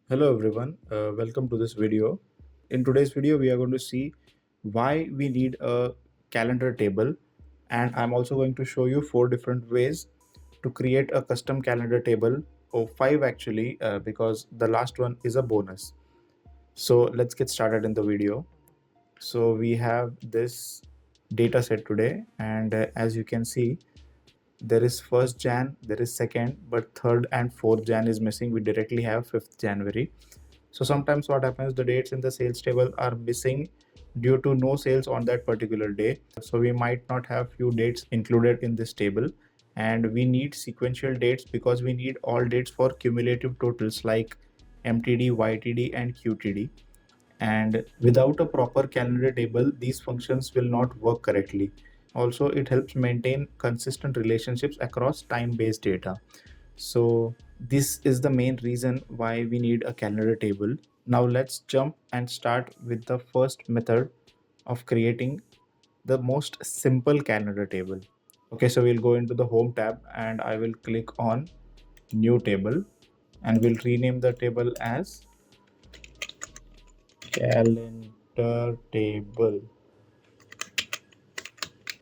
Hello everyone, welcome to this video. In today's video, we are going to see why we need a calendar table, and I'm also going to show you 4 different ways to create a custom calendar table, or 5 actually, because the last one is a bonus. So let's get started in the video. So we have this data set today, and as you can see, there is 1st Jan, there is 2nd, but 3rd and 4th Jan is missing. We directly have 5th January. So sometimes what happens, the dates in the sales table are missing due to no sales on that particular day. So we might not have few dates included in this table, and we need sequential dates because we need all dates for cumulative totals like MTD, YTD and QTD. And without a proper calendar table, these functions will not work correctly. Also, it helps maintain consistent relationships across time-based data. So this is the main reason why we need a calendar table. Now let's jump and start with the first method of creating the most simple calendar table. Okay, so we'll go into the home tab and I will click on new table and we'll rename the table as calendar table.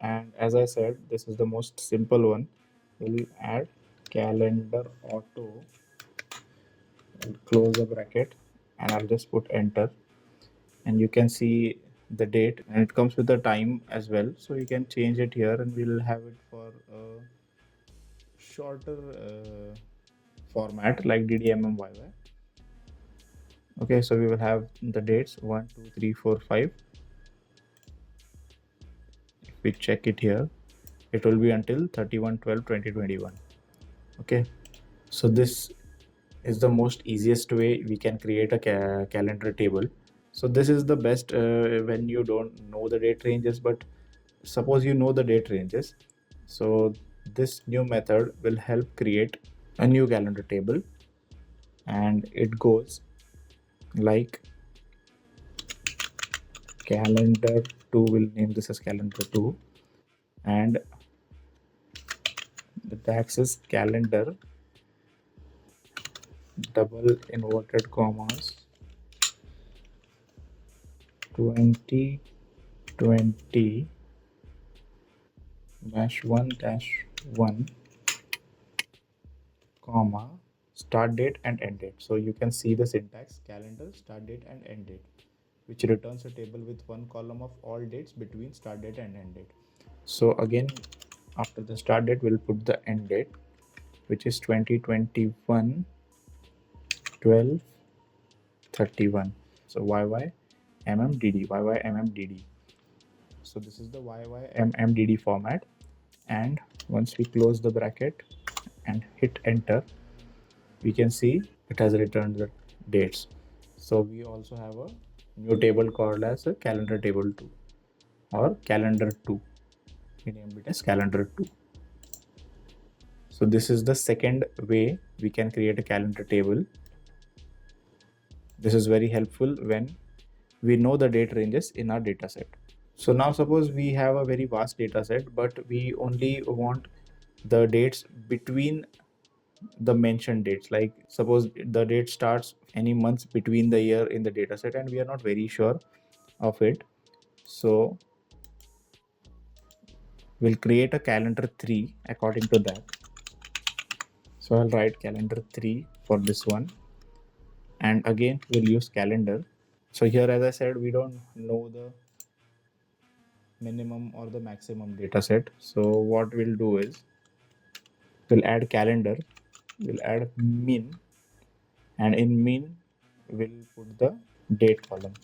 And as I said, this is the most simple one. We'll add CalendarAuto, I'll close the bracket and I'll just put enter, and you can see the date, and it comes with the time as well, so you can change it here and we'll have it for a shorter format like DDMMYY. Okay, so we will have the dates 1 2 3 4 5. If we check it here, it will be until 31/12/2021. Okay, so this is the most easiest way we can create a calendar table. So this is the best when you don't know the date ranges, but suppose you know the date ranges. So this new method will help create a new calendar table, and it goes like calendar 2. We'll name this as calendar 2, and the tax is calendar double inverted commas 2020 -1 comma start date and end date. So you can see the syntax: calendar start date and end date, which returns a table with one column of all dates between start date and end date. So again, after the start date, we'll put the end date, which is 2021 12/31. So YYMMDD. So this is the YYMMDD format. And once we close the bracket and hit enter, we can see it has returned the dates. So we also have a new table called as a calendar table 2 or calendar 2. We named it as calendar 2. So this is the second way we can create a calendar table. This is very helpful when we know the date ranges in our data set. So now suppose we have a very vast data set, but we only want the dates between the mentioned dates. Like suppose the date starts any months between the year in the data set and we are not very sure of it. So we'll create a calendar 3 according to that. So I'll write calendar 3 for this one, and again we'll use calendar. So here, as I said, we don't know the minimum or the maximum data set. So what we'll do is we'll add calendar, we'll add min, and in min we'll put the date column.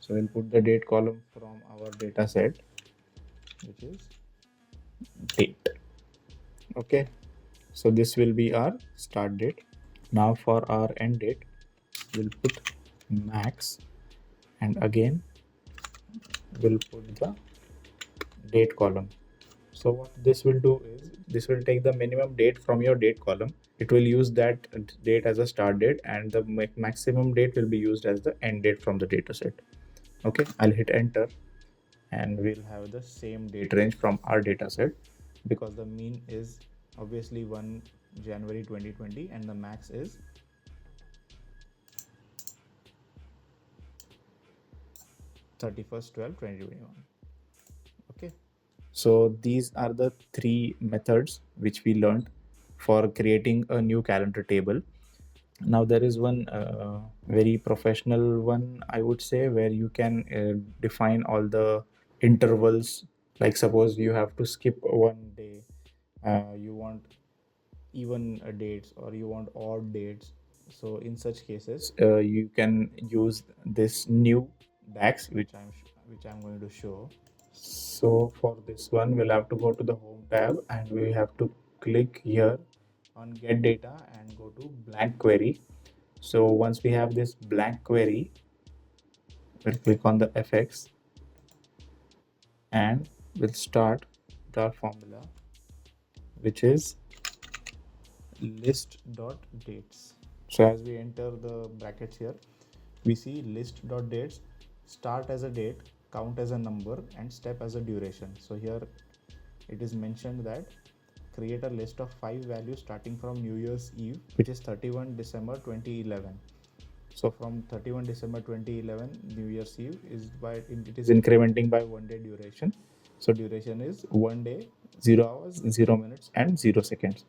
So we'll put the date column from our data set, which is date. Okay, so this will be our start date. Now for our end date, we'll put max, and again we'll put the date column. So what this will do is this will take the minimum date from your date column. It will use that date as a start date, and the maximum date will be used as the end date from the data set. Okay, I'll hit enter, and we'll have the same date range from our data set, because the mean is obviously 1 January 2020 and the max is 31st 12 2021. Okay, so these are the three methods which we learned for creating a new calendar table. Now there is one very professional one, I would say, where you can define all the intervals. Like suppose you have to skip one day, you want even dates or you want odd dates. So in such cases, you can use this new DAX, which I'm going to show. So for this one, we'll have to go to the home tab and we have to click here on get data and go to blank query. So once we have this blank query, we'll click on the FX and we'll start with our formula, which is list.dates. So as we enter the brackets here, we see list.dates, start as a date, count as a number, and step as a duration. So here it is mentioned that create a list of 5 values starting from New Year's Eve, which is 31 December 2011. So from 31 December 2011, New Year's Eve it is incrementing by 1 day duration. So duration is 1 day, 0 hours, 0 minutes, and 0 seconds.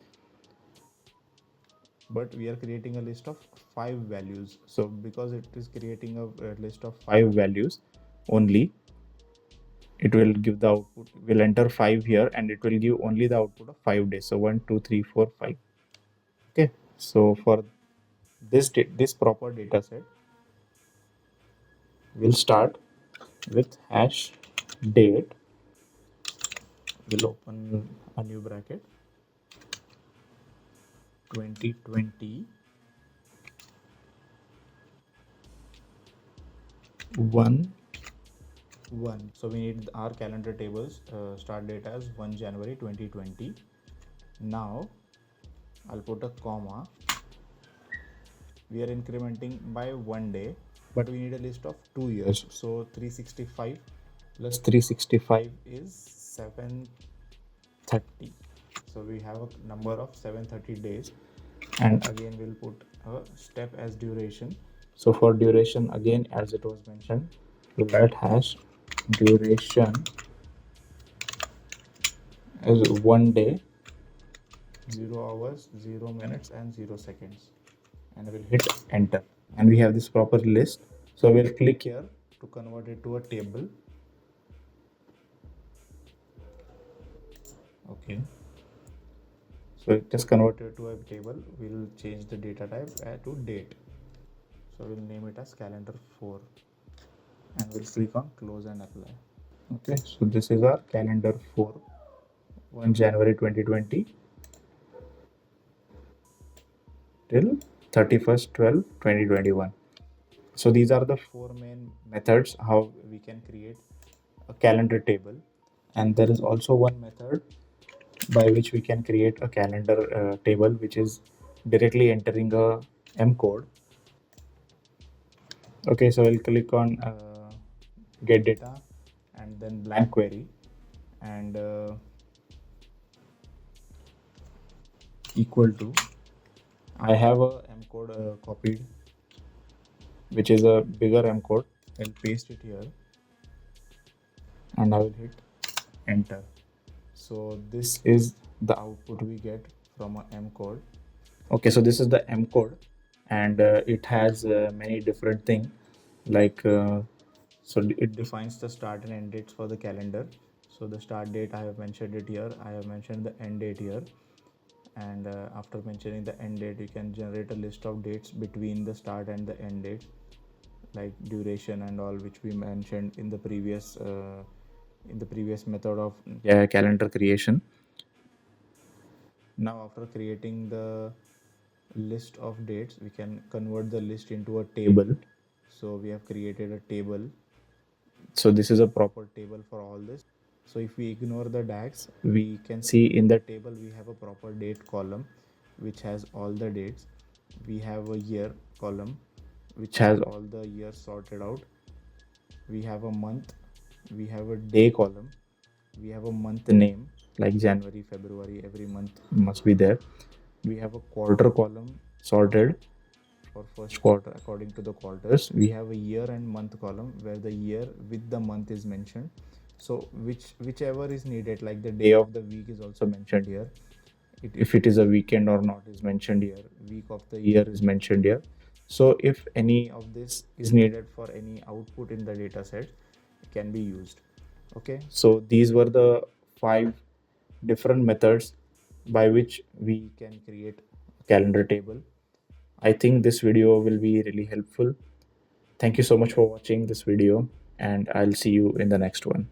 But we are creating a list of 5 values. So because it is creating a list of 5 values only, it will give the output. We'll enter 5 here and it will give only the output of 5 days. So 1, 2, 3, 4, 5. Okay. So for this proper data set, we'll start with hash date. We'll open a new bracket, 2020 1 1. So we need our calendar tables start date as 1 January 2020. Now I'll put a comma. We are incrementing by 1 day, but we need a list of 2 years. So 365 plus 365 is 730. So we have a number of 730 days. And again we'll put a step as duration. So for duration, again, as it was mentioned, we'll write hash duration as 1 day, 0 hours, 0 minutes, and 0 seconds. And we'll hit enter. And we have this proper list. So we'll click here to convert it to a table. Okay. So it is converted to a table. We'll change the data type to date. So we'll name it as calendar 4. And we'll click on close and apply. Okay, so this is our calendar 4, 1 January 2020 till 31st 12 2021. So these are the 4 main methods how we can create a calendar table. And there is also one method by which we can create a calendar table, which is directly entering a M code. Okay, so I'll click on get data and then blank query and equal to, I have a M code copied, which is a bigger M code. I'll paste it here and I will hit enter. So this is the output we get from a M code. Okay, so this is the M code and it has many different things like so it defines the start and end dates for the calendar. So the start date, I have mentioned it here. I have mentioned the end date here. And after mentioning the end date, you can generate a list of dates between the start and the end date, like duration and all, which we mentioned in the previous method of calendar creation. Now after creating the list of dates, we can convert the list into a table. So we have created a table. So this is a proper table for all this. So if we ignore the DAX, we can see in the table we have a proper date column which has all the dates. We have a year column which has all the years sorted out. We have a month, we have a day column, we have a month name like January, February, every month must be there. We have a quarter column sorted for first quarter according to the quarters. We have a year and month column where the year with the month is mentioned. So whichever is needed, like the day of the week is also mentioned here. If it is a weekend or not is mentioned here. Week of the year is mentioned here. So if any of this is needed for any output in the data set, it can be used. Okay, so these were the 5 different methods by which we can create a calendar table. I think this video will be really helpful. Thank you so much for watching this video, and I'll see you in the next one.